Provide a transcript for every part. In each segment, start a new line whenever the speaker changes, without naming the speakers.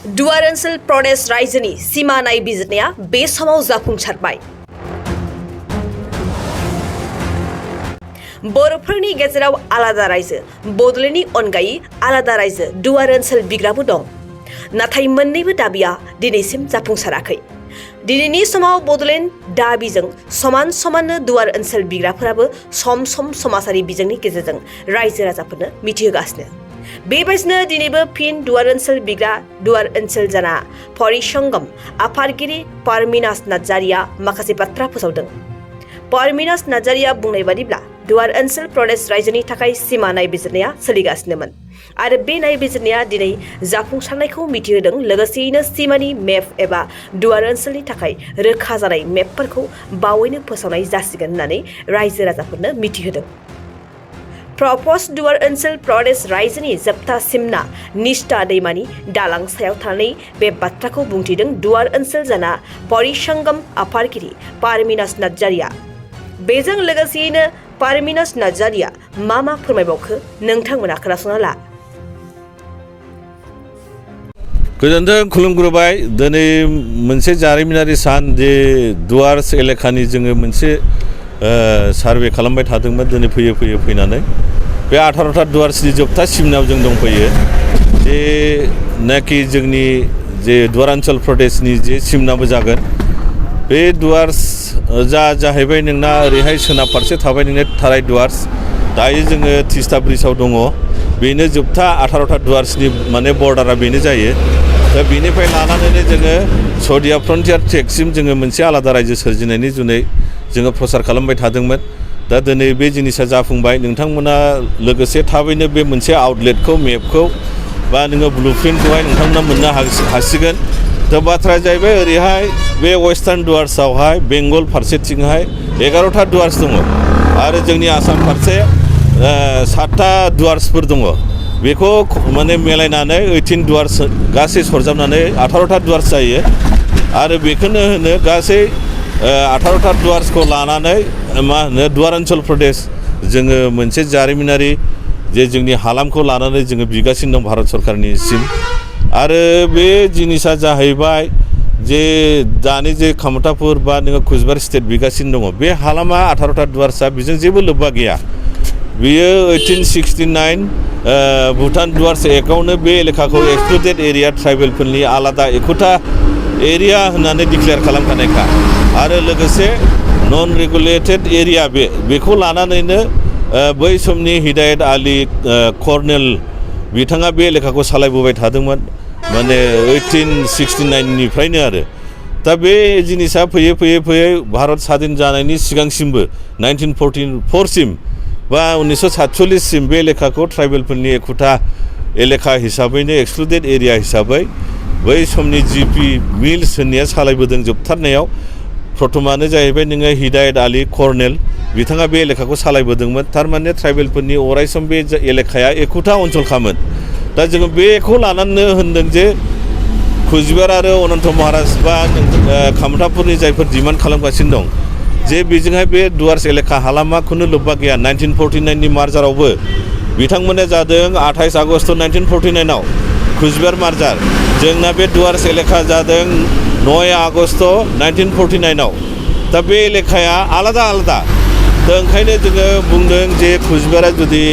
रअनसल प्रदेश रायजोनि सीमा नायबिजिरनाया बे समाव जाफुंसारबाय। बर'फोरनि गेजेराव आलादा रायजो, बड'लेण्डनि अनगायै आलादा रायजो रअनसल बिग्राबो दं। नाथाय मोन्नैबो दाबिया दिनैसिम जाफुंसाराखै। दिनैनि समाव बड'लेण्ड दाबिजों समान समाननो रअनसल बिग्राफोराबो सम सम समाजारि बिजोंनि गेजेरजों रायजो राजाफोरनो मिथिहोगासिनो। बेबायदिनो दिनैबो फिन रअनसल बिग्रा रअनसल जाना परिसंगम आफादगिरि पारमिनास नार्जारिया माखासे बाथ्रा फोसावदों। पारमिनास नार्जारिया बुंनाय बादिब्ला रअनसल प्रदेश रायजोनि थाखाय सीमा नायबिजिरनाया सोलिगासिनोमोन आरो बे नायबिजिरनाया दिनै जाफुंसारनायखौ मिथिहोदों। लोगोसेयैनो सीमानि मेप एबा रअनसलनि थाखाय रोखा जानाय मेपफोरखौ बावैनो फोसावनाय जासिगोन होननानै रायजो राजाफोरनो मिथिहोदों। प्रप'ज्ड रअनसल प्रदेश रायजोनि जोबथा सिमना निष्ठा दैमानि दालां सायाव थानानै बे बाथ्राखौ बुंथिदों रअनसल जाना परिसंगम आफादगिरि पारमिनास नार्जारिया। बेजों लोगोसेयैनो पारमिनास नार्जारिया मा फोरमायबावखो नोंथांमोना खोनासंना ला।
गोजोन्थों, खुलुमग्रोबाय। दिनै मोनसे जारिमिनारि सान जे दुवार्स एलेखानि जोङो मोनसे सार्भे खालामबाय थादोंमोन। दिनै फैनानै बे 18था दुवार्सनि जोबथा सिमनायाव जों दंफैयो। जे नाखि जोंनि जे रअनसल प्रदेशनि जे सिमनाबो जागोन। बे दुवार्स जाहैबाय नोंना ओरैहाय सोनाब फारसे थाबाय नोंना थाराय दुवार्स। दायो जोङो तिस्ता ब्रिजआव दङ। बेनो जोबथा 18था दुवार्सनि माने बर्डारा बेनो जायो। दा बेनिफ्राय लानानैनो जोङो सदिया फ्रन्टियार ट्रेकसिम जोङो मोनसे आलादा रायजो सोरजिनायनि जुनै जोङो प्रसार खालामबाय थादोंमोन। दा दिनै बे जिनिसा जाफुंबाय। नोंथांमोना लोगोसे थाबैनो बे मोनसे आउटलेटखौ मेपखौ बा नोङो ब्लुप्रिन्टखौहाय नोंथांमोना मोननो हासिगोन। दा बाथ्राया जाहैबाय ओरैहाय बे वेस्टार्न दुवार्सआवहाय बेंगल फारसेथिंहाय 11था दुवार्स दङ आरो जोंनि आसाम फारसे 7था दुवार्सफोर दङ। बेखौ माने मिलायनानै 18 दुवार्स गासै सरजाबनानै 18था दुवार्स जायो आरो बेखौनो होनो गासै 18था दुवार्सखौ लानानै मा होनो रअनसल प्रदेश जोङो मोनसे जारिमिनारि जे जोंनि हालामखौ लानानै जोङो बिगासिनो दं भारत सरकारनिसिम। आरो बे जिनिसा जाहैबाय जे दानि जे खामथापुर बा नोङो कुचबिहार स्टेट बिगासिनो दङ। बे हालामा 18था दुवार्सआ बेजों जेबो लोब्बा गैया। बेयो 1869 भुटान दुवार्स एक्टआवनो बे एलेखाखौ एक्सक्लुडेड एरिया ट्राइबेलफोरनि आलादा एखुथा एरिया होननानै डिक्लेयार खालामखानायखा आरो लोगोसे नन रेगुलेटेड एरिया बेखौ लानानैनो बै समनि हिदायत आली कर्नेल बिथाङा बे एलेखाखौ सालायबोबाय थादोंमोन माने 1869निफ्रायनो आरो। दा बे जिनिसा फैयै भारत स्वाधीन जानायनि सिगांसिमबो 1944सिम बा 1947सिम बे एलेखाखौ ट्राइबेलफोरनि एखुथा एलेखा हिसाबैनो एक्सक्लुडेड एरिया हिसाबै बै समनि जिपि मिल्स होननाया सालायबोदों। जोबथारनायाव प्रथमानो जाहैबाय नोङो हिदायत आली कर्नेल बिथाङा बे एलेखाखौ सालायबोदोंमोन। थारमाने ट्राइबेलफोरनि अरायसम बे एलेखाया एखुथा ओनसोलखामोन। दा जोङो बेखौ लानानै होनदों जे कुचबिहार आरो अनन्त महाराज बा खामथापुरनि जायफोर डिमान्ड खालामगासिनो दं जे बेजोंहाय बे दुवार्स एलेखा हालामा खुनु लोब्बा गैया। 1949नि मार्जारावबो बिथांमोना जादों 28 आगस्ट 1949आव कुचबिहार मार्जार। जोंना बे दुवार्स एलेखा जादों 9 आगस्ट 1949आव। दा बे एलेखाया आलादा। दा ओंखायनो जोङो बुंदों जे कुचबिहारा जुदि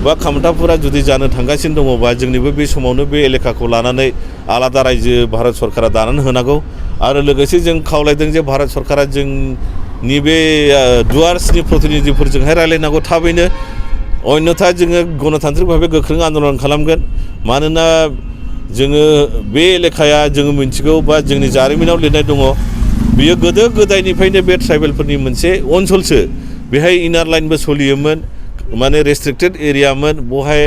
बा खामथापुरा जुदि जानो थांगासिनो दङबा जोंनिबो बे समावनो बे एलेखाखौ लानानै आलादा रायजो भारत सरकारा दानानै होनांगौ। आरो लोगोसे जों खावलायदों जे भारत सरकारा जोंनि बे दुवार्सनि प्रतिनिधिफोरजोंहाय रायलायनांगौ थाबैनो। अन्यथा जोङो गणतान्त्रिक भाबै गोख्रों आन्दलन खालामगोन। मानोना जोङो बे एलेखाया जोङो मिथिगौ बा जोंनि जारिमिनाव लिरनाय दङ बियो गोदो गोदायनिफ्रायनो बे ट्राइबेलफोरनि मोनसे ओनसोलसो। बेहाय इनार लाइनबो सोलियोमोन माने रेस्ट्रिक्टेड एरियामोन। बहाय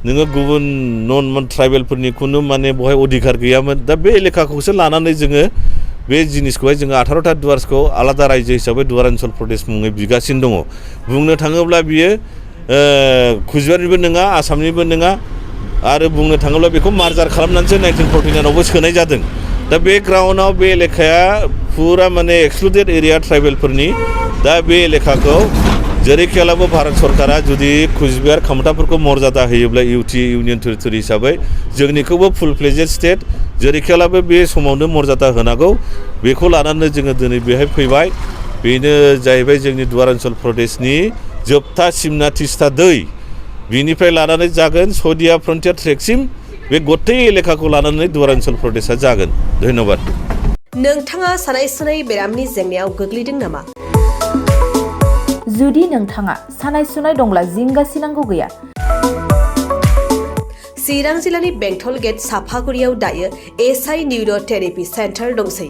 नोङो गुबुन नन ट्राइबेलफोरनि खुनु माने बहाय अधिकार गैयामोन। दा बे एलेखाखौसो लानानै जोङो बे जिनिसखौहाय जोङो 18था दुवार्सखौ आलादा रायजो हिसाबै रअनसल प्रदेश मुङै बिगासिनो दङ। बुंनो थाङोब्ला बियो कुचबिहारनिबो नङा आसामनिबो नङा आरो बुंनो थाङोब्ला बेखौ मार्जार खालामनानैसो 1949आवबो सोनाय जादों। दा बे ग्राउन्डआव बे एलेखाया फुरा माने एक्सक्लुडेड एरिया ट्राइबेलफोरनि। दा बे एलेखाखौ जेरैखियालाबो भारत सरकारा जुदि कुचबिहार खामथाफोरखौ मर्यादा होयोब्ला इउटि इउनियन टेरिटरि हिसाबै जोंनिखौबो फुल फ्लेजेड स्टेट जेरैखियालाबो बे समावनो मर्यादा होनांगौ बेखौ लानानै जोङो दिनै बेहाय फैबाय बेनो जाहैबाय जोंनि रअनसल प्रदेशनि जोबथा सिमना तिस्ता दै बिनिफ्राय लानानै जागोन सदिया फ्रन्टियार ट्रेकसिम बे गथै एलेखाखौ लानानै रअनसल प्रदेशआ जागोन धन्यबाद
नोंथाङा सानाय सुनाय बेरामनि जेंनायाव गोग्लैदों नामा
जुदि नोंथाङा सानाय सुनाय दंब्ला जिंगासिनांगौ गैया
चिरां जिल्लानि बेंटल गेट साफागुरियाव दायो एसआइ निउर' थेरापि सेन्टार दंसै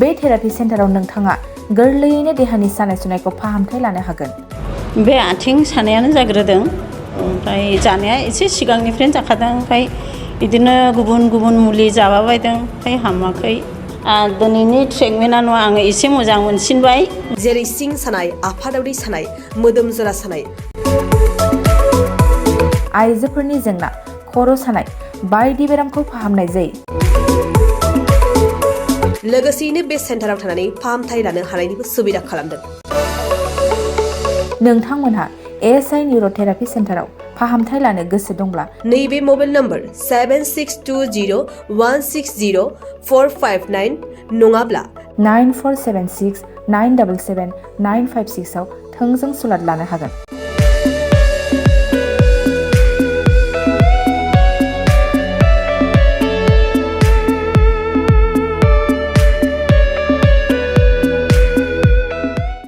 बे थेरापि सेन्टाराव नोंथाङा गोरलैयैनो देहानि सानाय सुनायखौ फाहामथाय लानो हागोन
बे आथिं सानायानो जाग्रोदों ओमफ्राय जानाया एसे सिगांनिफ्रायनो जाखादों ओमफ्राय बिदिनो गुबुन गुबुन मुलि जाबाबायदों ओमफ्राय हामाखै दिनैनि ट्रिटमेन्टआ नङा आङो एसे मोजां मोनसिनबाय
जेरै सिं सानाय आफादावरि सानाय मोदोम जरा सानाय
आइजोफोरनि जेंना खर' सानाय बायदि बेरामखौ फाहामनाय जायो
लोगोसेयैनो बे सेन्टाराव थानानै फाहामथाय लानो हानायनिबो सुबिदा खालामदों
नोंथांमोनहा एएसआइ निउर' थेरापि सेन्टाराव फाहामथाय लानो गोसो दंब्ला
नैबे मबाइल नम्बर 7620160459 नङाब्ला
9476977956 आव थोंजों सुलाद लानो हागोन